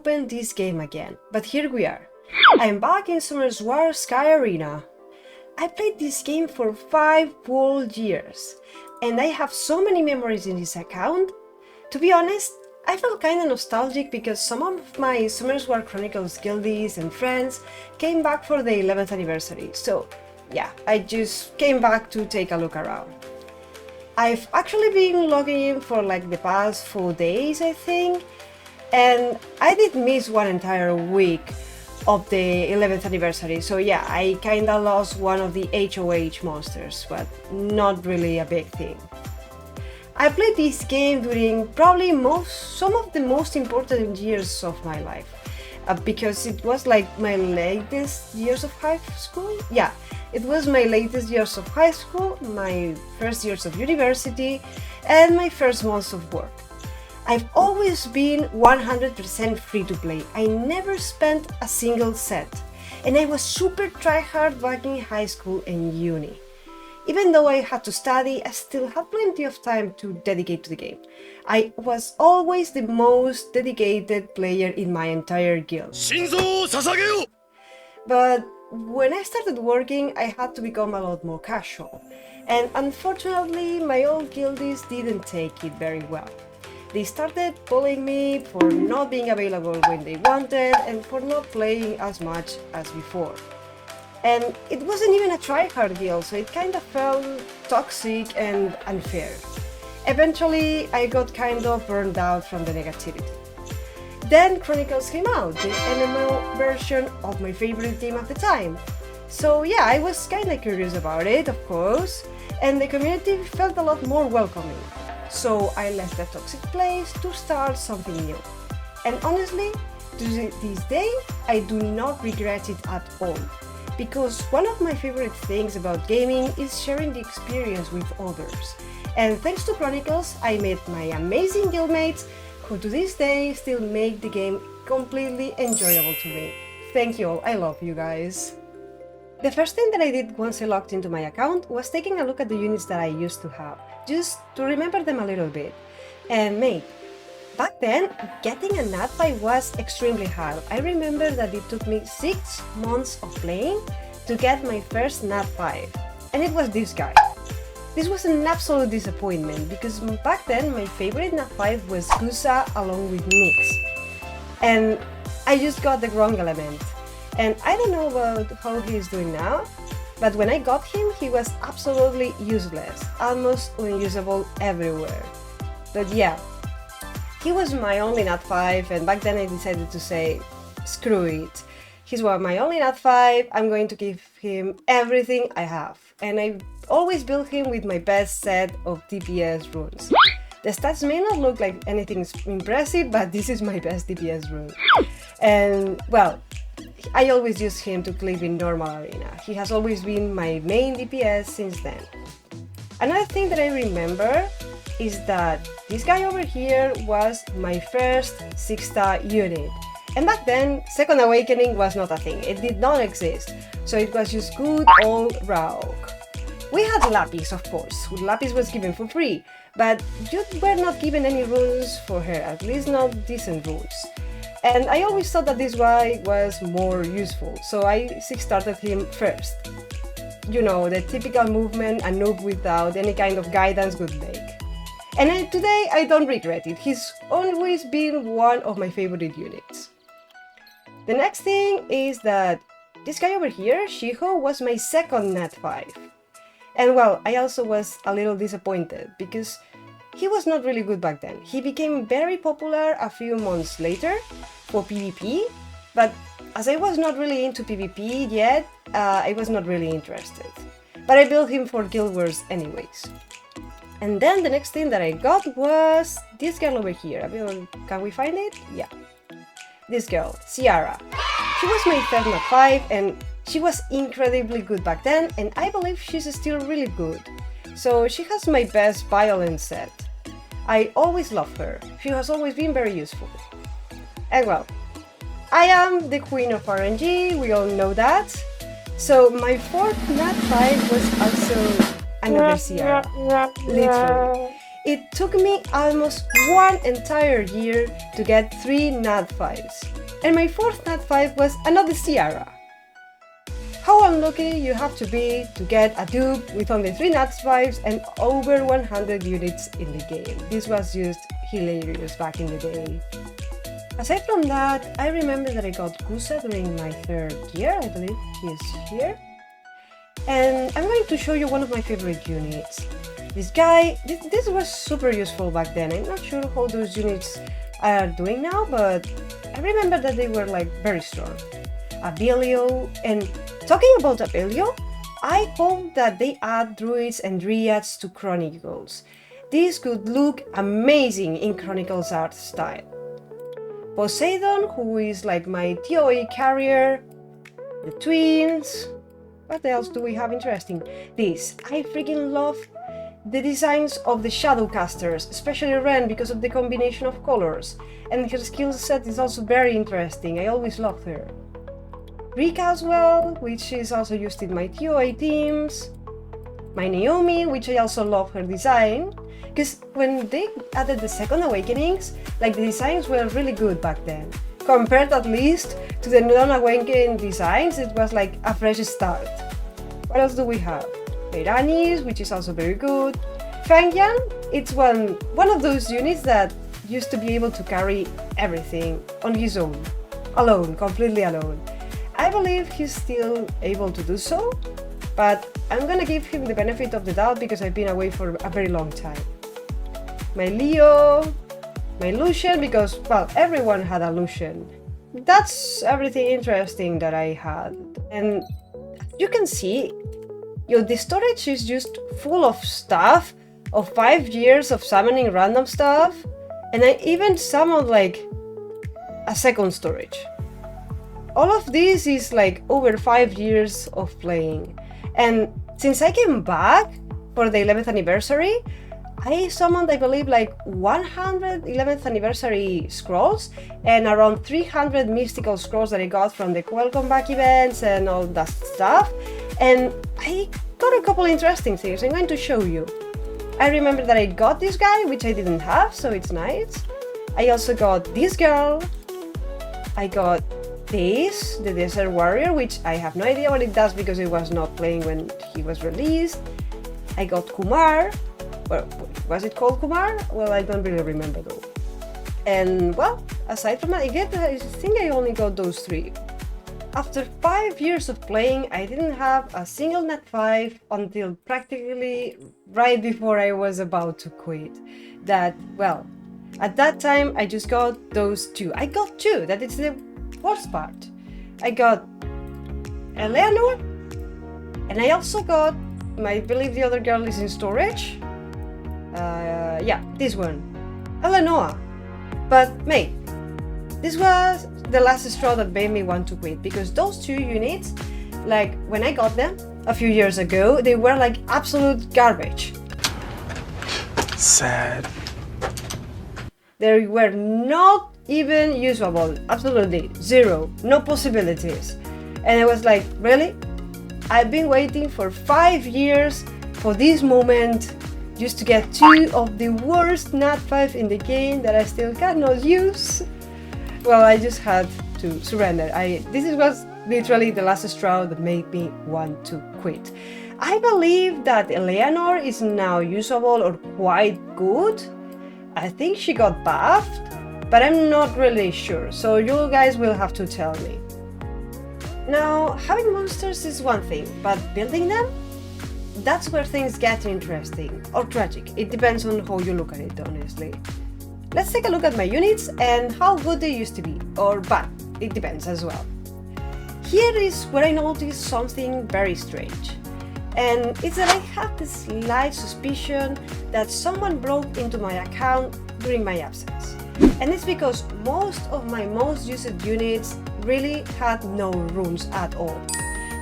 open this game again, but here we are. I'm back in Summer's War Sky Arena. I played this game for 5 whole years, and I have so many memories in this account. To be honest, I felt kinda nostalgic because some of my Summer's War Chronicles guildies and friends came back for the 11th anniversary, so yeah, I just came back to take a look around. I've actually been logging in for like the past 4 days, I think, and I did miss one entire week of the 11th anniversary, so yeah, I kinda lost one of the HOH monsters, but not really a big thing. I played this game during probably some of the most important years of my life, because it was like my latest years of high school. Yeah, it was my latest years of high school, my first years of university, and my first months of work. I've always been 100% free to play. I never spent a single cent, and I was super tryhard back in high school and uni. Even though I had to study, I still had plenty of time to dedicate to the game. I was always the most dedicated player in my entire guild. But when I started working, I had to become a lot more casual. And unfortunately, my old guildies didn't take it very well. They started bullying me for not being available when they wanted and for not playing as much as before. And it wasn't even a tryhard guild, so it kind of felt toxic and unfair. Eventually, I got kind of burned out from the negativity. Then Chronicles came out, the MMO version of my favorite game at the time. So yeah, I was kinda curious about it, of course, and the community felt a lot more welcoming. So I left that toxic place to start something new. And honestly, to this day, I do not regret it at all. Because one of my favorite things about gaming is sharing the experience with others. And thanks to Chronicles, I met my amazing guildmates who to this day still make the game completely enjoyable to me. Thank you all, I love you guys. The first thing that I did once I logged into my account was taking a look at the units that I used to have, just to remember them a little bit. And mate, back then, getting a Nat 5 was extremely hard. I remember that it took me 6 months of playing to get my first Nat 5. And it was this guy. This was an absolute disappointment because back then my favorite Nat 5 was Gusa along with Nyx. And I just got the wrong element. And I don't know about how he is doing now, but when I got him, he was absolutely useless, almost unusable everywhere. But yeah, he was my only Nat 5, and back then I decided to say, screw it. He's my only Nat 5, I'm going to give him everything I have. And I always build him with my best set of DPS runes. The stats may not look like anything impressive, but this is my best DPS rune. And well, I always use him to clip in normal arena. He has always been my main DPS since then. Another thing that I remember is that this guy over here was my first 6-star unit. And back then, Second Awakening was not a thing, it did not exist, so it was just good old Rauk. We had Lapis, of course, Lapis was given for free, but you were not given any runes for her, at least not decent runes. And I always thought that this guy was more useful, so I 6-started him first. You know, the typical movement a noob without any kind of guidance would make. And today I don't regret it, he's always been one of my favorite units. The next thing is that this guy over here, Shiho, was my second Nat 5. And well, I also was a little disappointed because he was not really good back then. He became very popular a few months later for PvP, but as I was not really into PvP yet, I was not really interested. But I built him for Guild Wars anyways. And then the next thing that I got was this girl over here. Can we find it? Yeah. This girl, Ciara. She was my third Nat 5 and she was incredibly good back then, and I believe she's still really good. So she has my best violence set. I always love her. She has always been very useful. And well, I am the queen of RNG, we all know that. So my fourth Nat 5 was also another Ciara, literally. It took me almost one entire year to get 3 Nat 5s, and my 4th Nat 5 was another Ciara. How unlucky you have to be to get a dupe with only 3 Nat 5s and over 100 units in the game. This was just hilarious back in the day. Aside from that, I remember that I got Kusa during my 3rd year, I believe he is here. And I'm going to show you one of my favorite units. This guy, this was super useful back then. I'm not sure how those units are doing now, but I remember that they were like very strong. Abelio, and talking about Abelio, I hope that they add druids and dryads to Chronicles. This could look amazing in Chronicles art style. Poseidon, who is like my TOE carrier, the twins. What else do we have interesting? This, I freaking love the designs of the Shadowcasters, especially Ren because of the combination of colors, and her skill set is also very interesting. I always loved her. Rika as well, which is also used in my TOA teams. My Naomi, which I also love her design, because when they added the second awakenings, like the designs were really good back then. Compared at least to the non-awakened designs, it was like a fresh start. What else do we have? Iranis, which is also very good. Fangyan, it's one of those units that used to be able to carry everything on his own. Alone, completely alone. I believe he's still able to do so, but I'm gonna give him the benefit of the doubt because I've been away for a very long time. My Leo, my Lucian, because, well, everyone had a Lucian. That's everything interesting that I had. And you can see, the storage is just full of stuff, of 5 years of summoning random stuff, and I even summoned like a second storage. All of this is like over 5 years of playing, and since I came back for the 11th anniversary, I summoned, I believe, like 100 11th anniversary scrolls and around 300 mystical scrolls that I got from the welcome back events and all that stuff, and I got a couple interesting things I'm going to show you. I remember that I got this guy, which I didn't have, so it's nice. I also got this girl. I got this, the Desert Warrior, which I have no idea what it does because it was not playing when he was released. I got Kumar. Well, was it called Kumar? Well, I don't really remember though. And well, aside from that, I think I only got those 3. After 5 years of playing, I didn't have a single Nat 5 until practically right before I was about to quit. That, well, at that time I just got those 2. I got 2, that is the worst part. I got Eleanor, and I also got, I believe the other girl is in storage. Yeah, this one, Eleanor. But mate, this was the last straw that made me want to quit, because those 2 units, like when I got them a few years ago, they were like absolute garbage. Sad. They were not even usable, absolutely zero, no possibilities. And I was like, really? I've been waiting for 5 years for this moment just to get 2 of the worst Nat 5 in the game that I still cannot use. Well, I just had to surrender. This was literally the last straw that made me want to quit. I believe that Eleanor is now usable or quite good. I think she got buffed, but I'm not really sure, so you guys will have to tell me. Now, having monsters is one thing, but building them? That's where things get interesting, or tragic. It depends on how you look at it, honestly. Let's take a look at my units and how good they used to be, or bad, it depends as well. Here is where I noticed something very strange, and it's that I had this slight suspicion that someone broke into my account during my absence. And it's because most of my most used units really had no runes at all.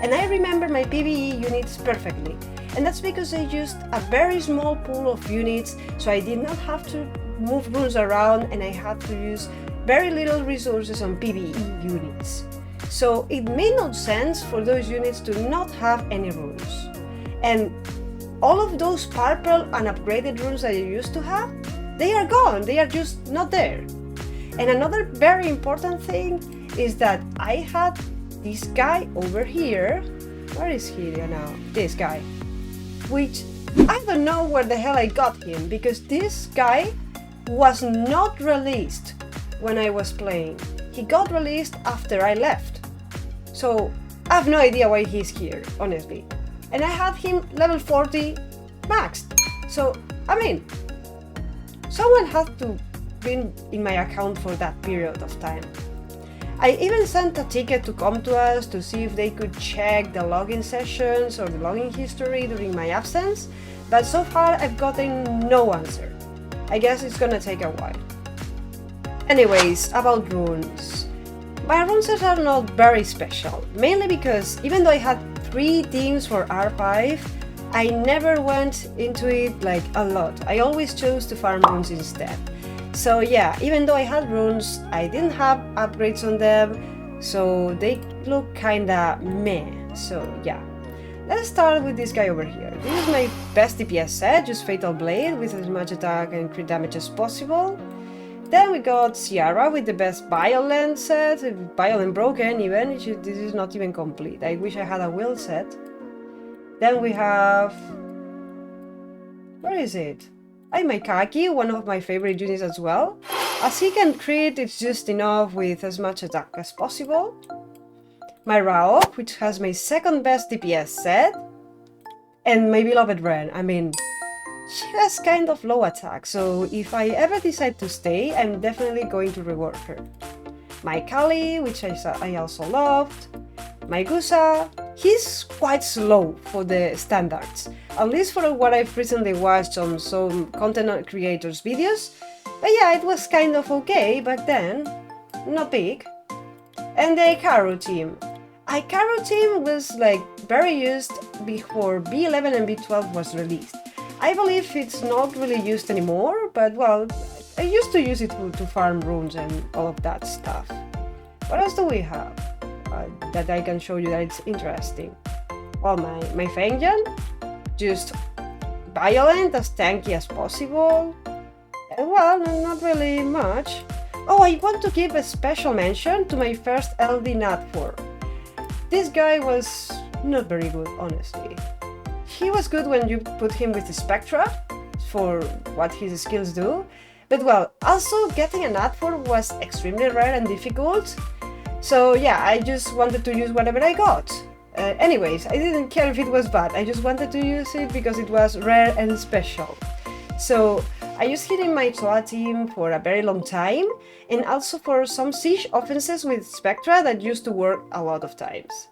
And I remember my PvE units perfectly, and that's because I used a very small pool of units, so I did not have to move runes around and I had to use very little resources on PvE units. So it made no sense for those units to not have any runes. And all of those purple and upgraded runes that I used to have, they are gone, they are just not there. And another very important thing is that I had this guy over here. Where is he now? This guy. Which I don't know where the hell I got him, because this guy was not released when I was playing. He got released after I left. So I have no idea why he's here, honestly. And I had him level 40 maxed. So, I mean, someone had to be in my account for that period of time. I even sent a ticket to come to us to see if they could check the login sessions or the login history during my absence, but so far I've gotten no answer. I guess it's gonna take a while. Anyways, about runes. My rune sets are not very special, mainly because even though I had 3 teams for R5, I never went into it like a lot. I always chose to farm runes instead. So yeah, even though I had runes, I didn't have upgrades on them, so they look kinda meh. So yeah, let's start with this guy over here. This is my best DPS set, just Fatal Blade with as much attack and crit damage as possible. Then we got Ciara with the best Violent set, Violent Broken even, this is not even complete. I wish I had a Will set. Then we have... where is it? Kaki, one of my favorite units as well. As he can crit, it's just enough with as much attack as possible. My Raop, which has my second best DPS set. And my beloved Ren, I mean, she has kind of low attack, so if I ever decide to stay, I'm definitely going to reward her. My Kali, which I also loved. My Gusa, he's quite slow for the standards, at least for what I've recently watched on some content creators' videos. But yeah, it was kind of okay back then, not big. And the Ikaru team. Ikaru team was like very used before B11 and B12 was released. I believe it's not really used anymore, but well, I used to use it to farm runes and all of that stuff. What else do we have that I can show you that it's interesting? Well, my Fengyan, just violent, as tanky as possible. Well, not really much. Oh, I want to give a special mention to my first LD Nat4. This guy was not very good, honestly. He was good when you put him with the Spectra, for what his skills do, but well, also getting a Nat4 was extremely rare and difficult, so yeah, I just wanted to use whatever I got. Anyways, I didn't care if it was bad, I just wanted to use it because it was rare and special. So I used it in my Toa team for a very long time, and also for some siege offenses with Spectra that used to work a lot of times.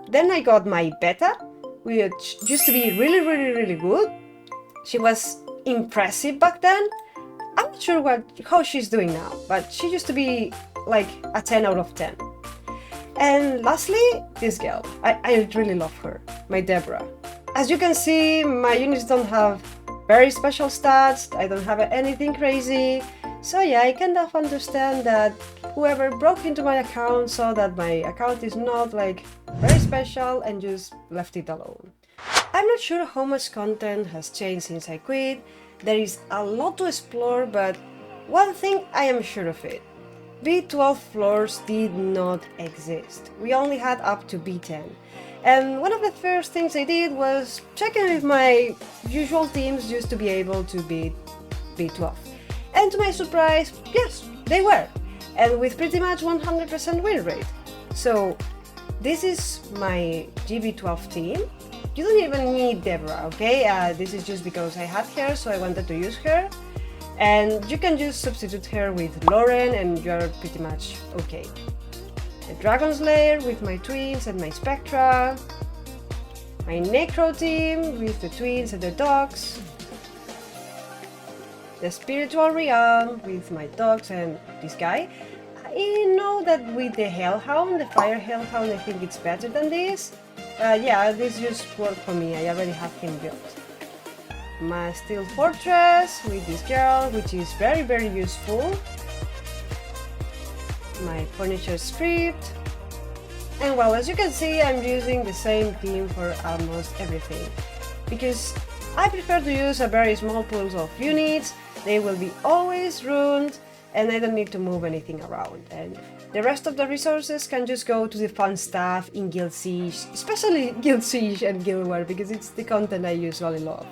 Then I got my Beta, which used to be really good. She was impressive back then. I'm not sure how she's doing now, but she used to be like a 10 out of 10. And lastly, this girl. I really love her, my Deborah. As you can see, my units don't have very special stats, I don't have anything crazy, so yeah, I kind of understand that whoever broke into my account saw that my account is not like very special and just left it alone. I'm not sure how much content has changed since I quit. There is a lot to explore, but one thing I am sure of it. B12 floors did not exist. We only had up to B10. And one of the first things I did was checking if my usual teams used to be able to beat B12. And to my surprise, yes, they were. And with pretty much 100% win rate. So this is my GB12 team. You don't even need Deborah, okay? This is just because I had her, so I wanted to use her. And you can just substitute her with Lauren and you're pretty much okay. The Dragon Slayer with my twins and my Spectra. My Necro team with the twins and the dogs. The Spiritual Realm with my dogs and this guy. I know that with the Hellhound, the Fire Hellhound, I think it's better than this. Yeah, this just worked for me, I already have him built. My Steel Fortress with this girl, which is very useful. My Furniture Script. And well, as you can see, I'm using the same theme for almost everything. Because I prefer to use a very small pool of units. They will be always ruined and I don't need to move anything around. And the rest of the resources can just go to the fun stuff in Guild Siege, especially Guild Siege and Guild War because it's the content I usually love.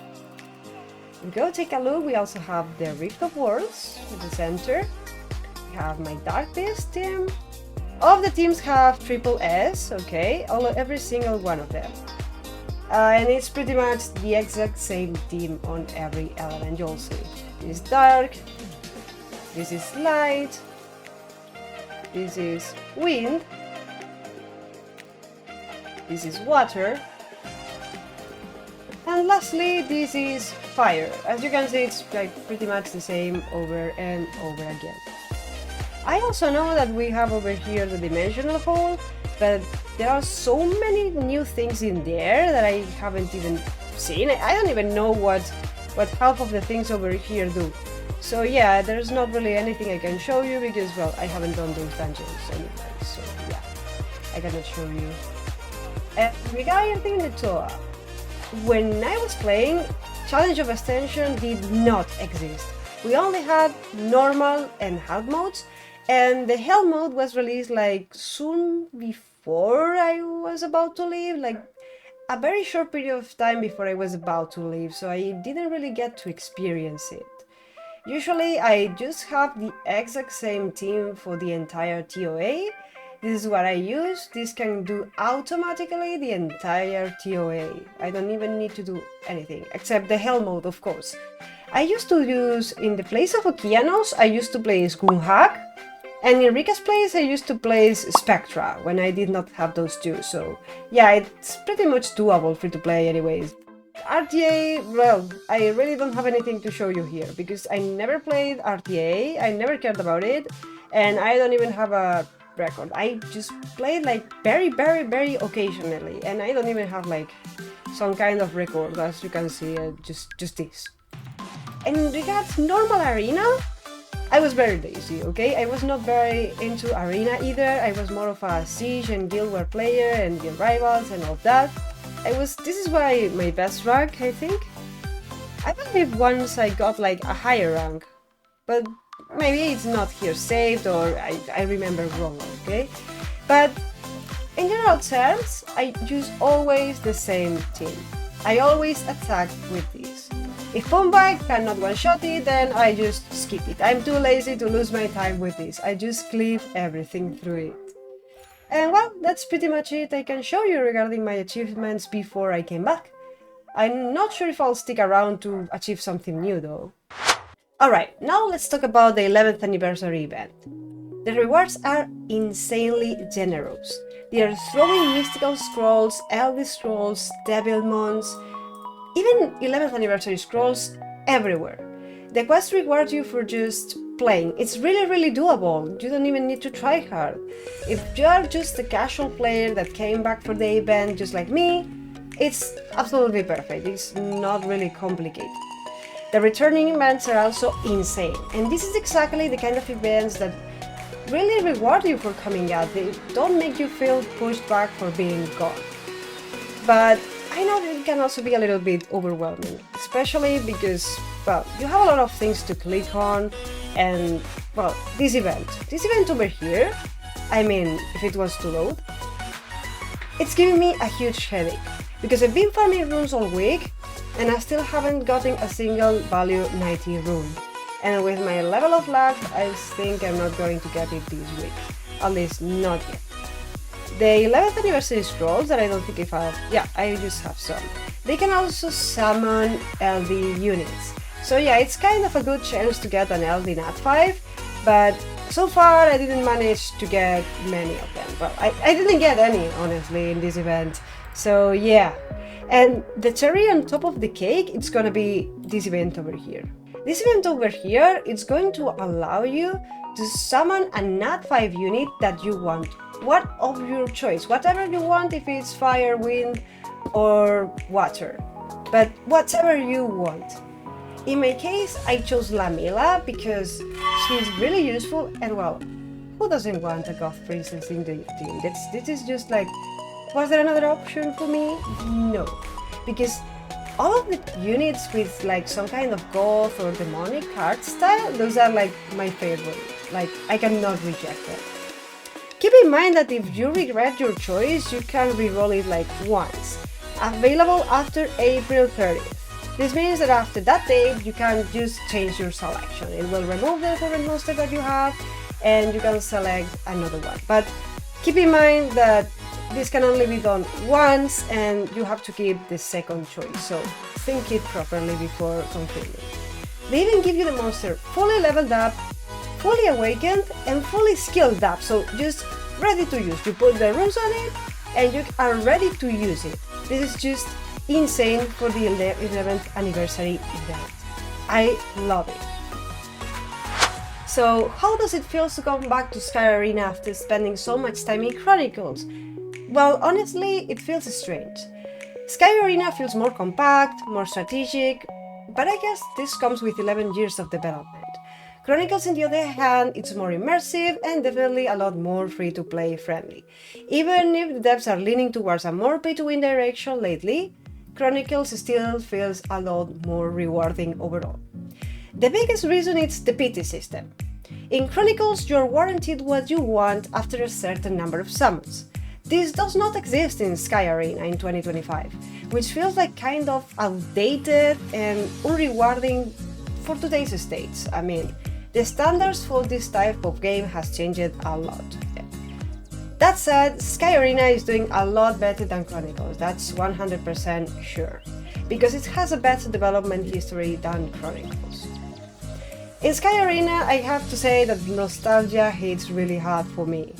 Go take a look. We also have the Rift of Worlds in the center. We have my Dark Beast team. All of the teams have triple S, okay, every single one of them. And it's pretty much the exact same team on every element, you'll see. This is dark, this is light, this is wind, this is water, and lastly this is fire. As you can see, it's like pretty much the same over and over again. I also know that we have over here the dimensional hole, but there are so many new things in there that I haven't even seen. I don't even know what half of the things over here do. So yeah, there's not really anything I can show you because, well, I haven't done those dungeons anyway, so yeah, I cannot show you. And regarding the Toa, when I was playing, Challenge of Ascension did not exist. We only had normal and hard modes, and the hell mode was released like soon before I was about to leave, like a very short period of time before I was about to leave, so I didn't really get to experience it. Usually I just have the exact same team for the entire TOA. This is what I use. This can do automatically the entire TOA. I don't even need to do anything, except the hell mode, of course. I used to use, in the place of Okeanos, I used to play Gunhag, and in Rika's place I used to play Spectra when I did not have those two, so yeah, it's pretty much doable free to play anyways. RTA, well, I really don't have anything to show you here, because I never played RTA, I never cared about it, and I don't even have a record. I just played like very occasionally, and I don't even have like some kind of record, as you can see, just this. And regards normal arena, I was very lazy, okay? I was not very into arena either. I was more of a Siege and Guild War player and Guild Rivals and all of that. This is why my best rank, I think. I believe once I got like a higher rank, but maybe it's not here saved or I remember wrong, okay? But in general terms, I use always the same team. I always attack with this. If Bombay cannot one-shot it, then I just skip it. I'm too lazy to lose my time with this. I just clip everything through it. And well, that's pretty much it I can show you regarding my achievements before I came back. I'm not sure if I'll stick around to achieve something new though. Alright, now let's talk about the 11th anniversary event. The rewards are insanely generous. They are throwing mystical scrolls, elder scrolls, devilmons, even 11th anniversary scrolls everywhere. The quest rewards you for just playing. It's really doable. You don't even need to try hard. If you are just a casual player that came back for the event just like me, it's absolutely perfect. It's not really complicated. The returning events are also insane, and this is exactly the kind of events that really reward you for coming out. They don't make you feel pushed back for being gone. But I know that it can also be a little bit overwhelming, especially because, well, you have a lot of things to click on, and, well, this event over here, I mean, if it was to load, it's giving me a huge headache, because I've been farming runes all week, and I still haven't gotten a single value 90 rune. And with my level of luck, I think I'm not going to get it this week, at least not yet. The 11th anniversary scrolls that I don't think I just have some. They can also summon LD units. So yeah, it's kind of a good chance to get an LD Nat 5, but so far I didn't manage to get many of them. Well, I didn't get any, honestly, in this event. So yeah. And the cherry on top of the cake, it's gonna be this event over here. This event over here, it's going to allow you to summon a Nat 5 unit that you want. What of your choice, whatever you want, if it's fire, wind, or water, but whatever you want. In my case, I chose Lamila because she's really useful, and well, who doesn't want a goth princess in the team? This is just like, was there another option for me? No, because all of the units with like some kind of goth or demonic art style, those are like my favorite. Like, I cannot reject them. Keep in mind that if you regret your choice, you can reroll it like once. Available after April 30th. This means that after that date, you can just change your selection. It will remove the current monster that you have and you can select another one. But keep in mind that this can only be done once and you have to keep the second choice. So think it properly before confirming. They even give you the monster fully leveled up, fully awakened and fully skilled up. So just ready to use. You put the runes on it and you are ready to use it. This is just insane for the 11th anniversary event. I love it. So how does it feel to come back to Sky Arena after spending so much time in Chronicles? Well, honestly, it feels strange. Sky Arena feels more compact, more strategic, but I guess this comes with 11 years of development. Chronicles, on the other hand, it's more immersive and definitely a lot more free-to-play friendly. Even if the devs are leaning towards a more pay-to-win direction lately, Chronicles still feels a lot more rewarding overall. The biggest reason is the pity system. In Chronicles, you're warranted what you want after a certain number of summons. This does not exist in Sky Arena in 2025, which feels like kind of outdated and unrewarding for today's states. I mean, the standards for this type of game has changed a lot. That said, Sky Arena is doing a lot better than Chronicles, that's 100% sure, because it has a better development history than Chronicles. In Sky Arena, I have to say that nostalgia hits really hard for me.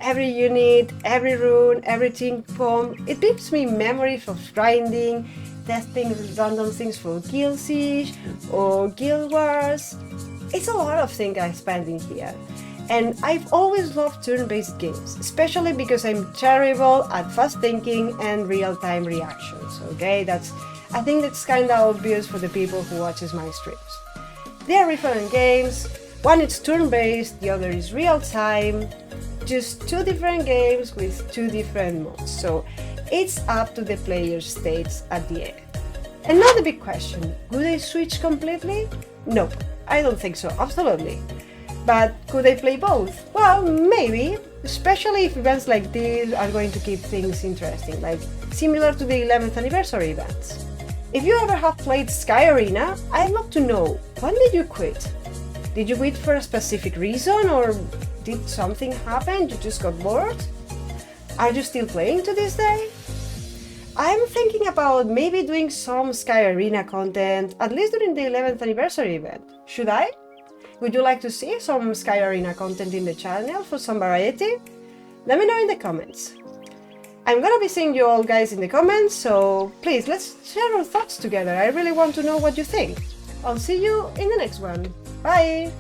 Every unit, every rune, every team bomb, it brings me memories of grinding, testing random things for Guild Siege or Guild Wars. It's a lot of things I spend in here. And I've always loved turn-based games, especially because I'm terrible at fast thinking and real-time reactions, okay? I think that's kinda obvious for the people who watches my streams. They are different games, one is turn-based, the other is real-time, just two different games with two different modes, so it's up to the player's states at the end. And now the big question, would I switch completely? Nope, I don't think so, absolutely. But could I play both? Well, maybe, especially if events like this are going to keep things interesting, like similar to the 11th anniversary events. If you ever have played Sky Arena, I'd love to know, when did you quit? Did you quit for a specific reason, or did something happen, you just got bored? Are you still playing to this day? I'm thinking about maybe doing some Sky Arena content, at least during the 11th anniversary event. Should I? Would you like to see some Sky Arena content in the channel for some variety? Let me know in the comments. I'm gonna be seeing you all guys in the comments, so please let's share our thoughts together. I really want to know what you think. I'll see you in the next one. Bye!